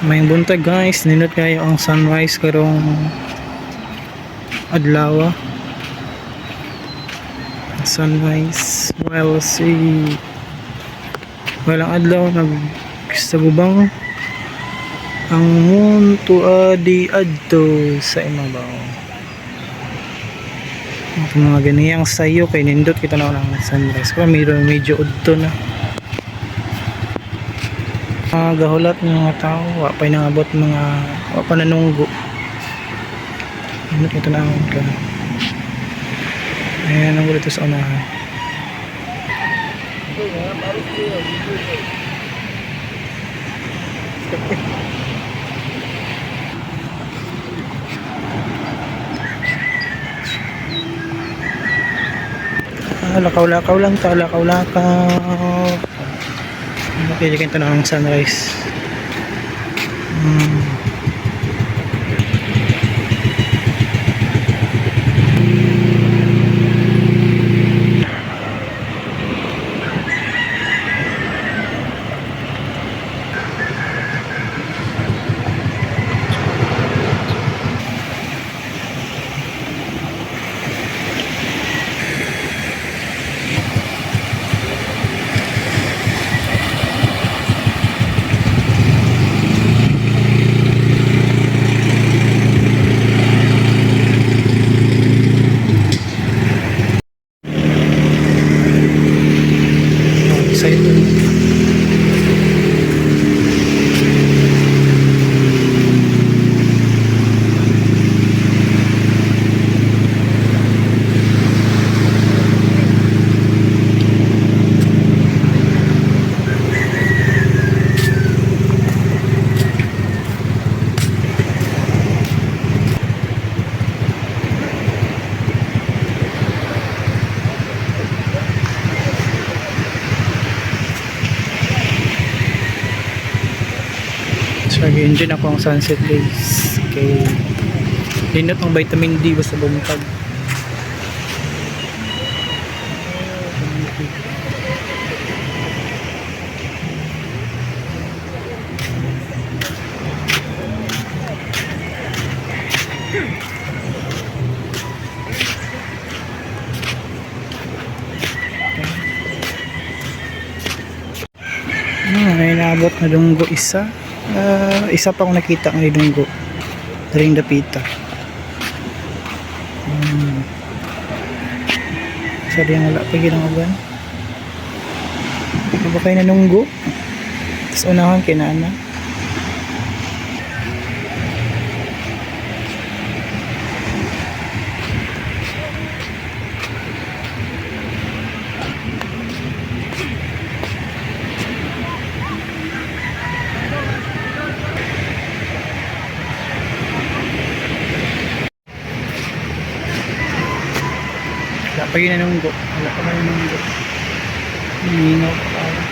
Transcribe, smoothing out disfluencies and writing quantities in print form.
May buntag guys, nindot kayo ang sunrise karong adlaw. Sunrise while walang adlaw sa gubang ang moon tuadi adto sa imabaw. Mga ganiyang sayo kay nindot kita na ng sunrise pero medyo udto na. Gahulat ng mga tao, wa pa nangabot mga wa pa nanunggo. Nindot kita na ka. Ayan ang ulit sa unahan. Lakaw-lakaw lang ta, lakaw-lakaw. Napili kayo ng sunrise. So nag-enjoy ako ang sunset days kay linot ang vitamin D basta buntag. May naabot na dunggo isa. Isa pa akong nakita ng dunggo ring dapita. Sorry ang wala pa ginagawa. Ano ba kayo nanunggo? Tapos unahan kinana. Wala pa yun nanunggo. Wala pa man nanunggo. Hingaw pa tayo.